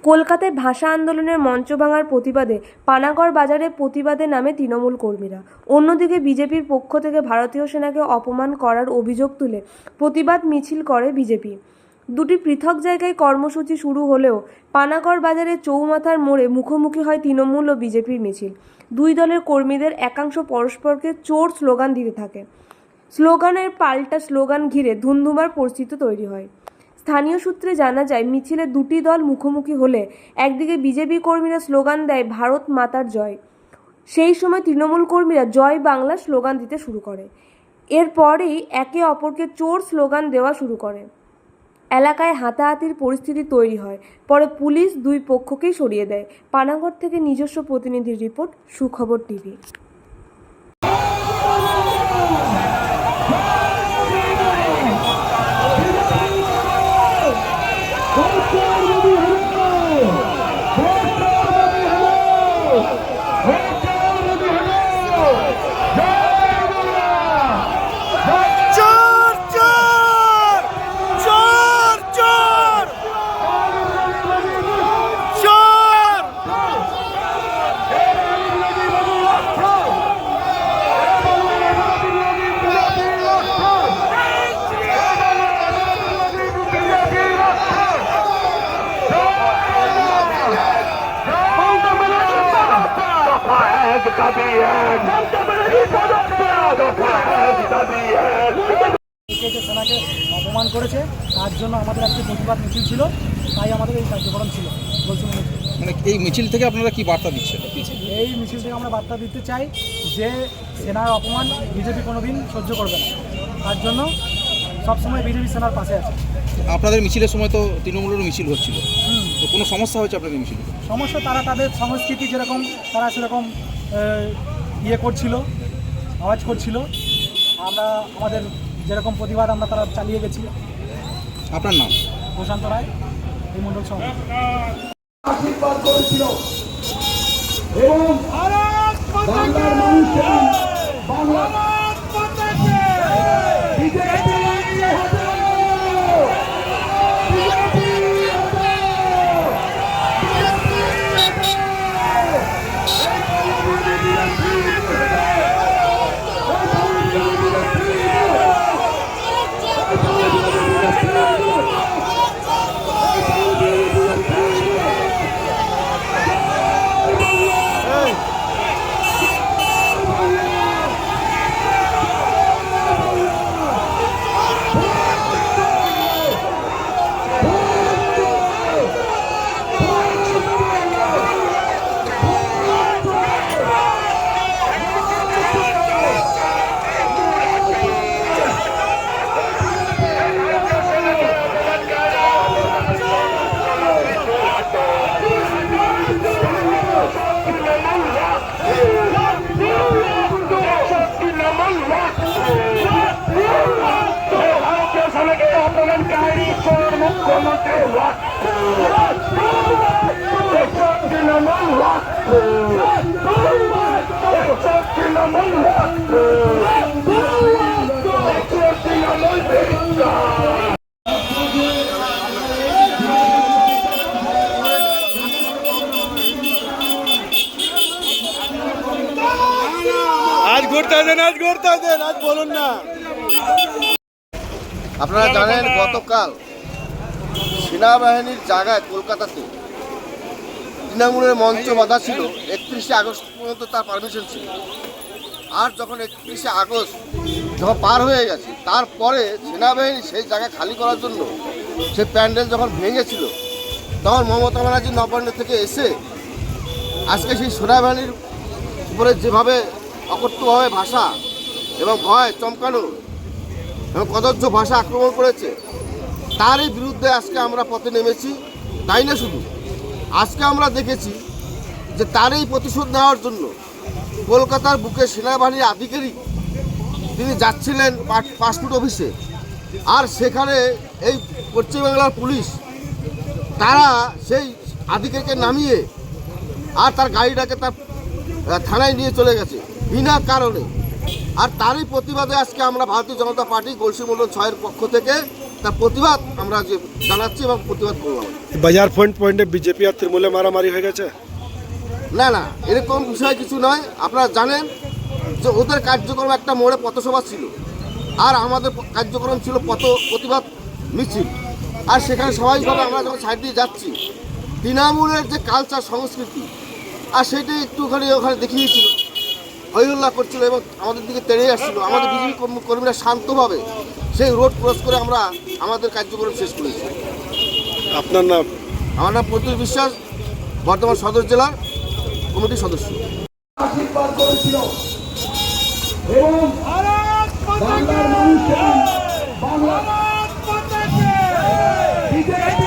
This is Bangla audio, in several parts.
কলকাতায় ভাষা আন্দোলনের মঞ্চ ভাঙার প্রতিবাদে পানাগড় বাজারে প্রতিবাদে নামে তৃণমূল কর্মীরা। অন্যদিকে বিজেপির পক্ষ থেকে ভারতীয় সেনাকে অপমান করার অভিযোগ তুলে প্রতিবাদ মিছিল করে বিজেপি। দুটি পৃথক জায়গায় কর্মসূচি শুরু হলেও পানাগড় বাজারে চৌমাথার মোড়ে মুখোমুখি হয় তৃণমূল ও বিজেপির মিছিল। দুই দলের কর্মীদের একাংশ পরস্পরকে চোর স্লোগান দিতে থাকে। স্লোগানের পাল্টা স্লোগান ঘিরে ধুন্ধুমার পরিস্থিতি তৈরি হয়। স্থানীয় সূত্রে জানা যায়, মিছিলে দুটি দল মুখোমুখি হলে একদিকে বিজেপি কর্মীরা স্লোগান দেয় ভারত মাতার জয়। সেই সময় তৃণমূল কর্মীরা জয় বাংলা স্লোগান দিতে শুরু করে। এরপরেই একে অপরকে চোর স্লোগান দেওয়া শুরু করে। এলাকায় হাতাহাতির পরিস্থিতি তৈরি হয়। পরে পুলিশ দুই পক্ষকেই সরিয়ে দেয়। পানাগড় থেকে নিজস্ব প্রতিনিধির রিপোর্ট, সুখবর টিভি। সেনাকে অপমান করেছে, তার জন্য আমাদের আজকে প্রতিবাদ মিছিল ছিল, তাই আমাদের এই কার্যক্রম ছিল। বলছি মানে এই মিছিল থেকে আপনারা কি বার্তা দিচ্ছেন? এই মিছিল থেকে আমরা বার্তা দিতে চাই যে সেনার অপমান বিজেপি কোনোদিন সহ্য করবে না, তার জন্য সবসময় বিজেপি সেনার পাশে আছে। আপনাদের মিছিলের সময় তো তৃণমূলেরও মিছিল হচ্ছিল, তো কোনো সমস্যা হয়েছে আপনাদের মিছিল? সমস্যা, তারা তাদের সংস্কৃতি যেরকম তারা সেরকম ইয়ে করছিল, আওয়াজ করছিল। আমরা আমাদের যেরকম প্রতিবাদ আমরা তারা চালিয়ে গেছি। আপনার নাম? প্রশান্ত রায়, এই মণ্ডল সহ আশীর্বাদ করেছিল এবং বাংলার মানুষকে বাংলা আজ ঘুরতে দেন, আজ বলুন না। আপনারা জানেন, গতকাল সেনাবাহিনীর জায়গায় কলকাতাতে তৃণমূলের মঞ্চ বাঁধা ছিল। 31শে আগস্ট পর্যন্ত তার পারমিশন ছিল। আর যখন 31শে আগস্ট যখন পার হয়ে গেছে, তারপরে সেনাবাহিনী সেই জায়গা খালি করার জন্য সে প্যান্ডেল যখন ভেঙেছিল, তখন মমতা ব্যানার্জি নবান্ন থেকে এসে আজকে সেই সেনাবাহিনীর উপরে যেভাবে অকথ্যভাবে ভাষা এবং ভয় চমকানো এবং কদর্য ভাষা আক্রমণ করেছে, তারই বিরুদ্ধে আজকে আমরা পথে নেমেছি। তাই না, শুধু আজকে আমরা দেখেছি যে তারই প্রতিশোধ নেওয়ার জন্য কলকাতার বুকে সেনাবাহিনীর আধিকারিক তিনি যাচ্ছিলেন পাসপোর্ট অফিসে, আর সেখানে এই পশ্চিমবাংলার পুলিশ তারা সেই আধিকারিককে নামিয়ে আর তার গাড়িটাকে তার থানায় নিয়ে চলে গেছে বিনা কারণে। আর তারই প্রতিবাদে আজকে আমরা ভারতীয় জনতা পার্টি গলসি মণ্ডল 6-এর পক্ষ থেকে তার প্রতিবাদ আমরা যে জানাচ্ছি এবং প্রতিবাদ করলাম। বাজার পয়েন্টে বিজেপি আর তৃণমূলে মারামারি হয়ে গেছে। না না, এরকম বিষয় কিছু নয়। আপনারা জানেন যে ওদের কার্যক্রম একটা মোড়ে পথসভা ছিল, আর আমাদের কার্যক্রম ছিল প্রতিবাদ মিছিল। আর সেখানে স্বাভাবিকভাবে আমরা যখন সাইড দিয়ে যাচ্ছি, তৃণমূলের যে কালচার সংস্কৃতি আর সেটাই একটুখানি ওখানে দেখিয়েছিল, হইহুল্লা করছিল এবং আমাদের দিকে তেড়ে আসছিল। আমাদের বিজেপি কর্মীরা শান্তভাবে সেই রোড ক্রস করে আমরা আমাদের কার্যক্রম শেষ করেছি। আপনার নাম? আমার নাম প্রত্যুষ বিশ্বাস, বর্ধমান সদর জেলার কমিটির সদস্য। আশীর্বাদ করেছিল এবং বাংলার মানুষকে বাংলা বিজেপি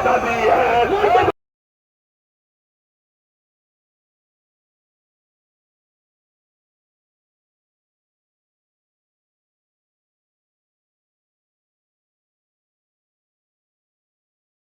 Gabriel!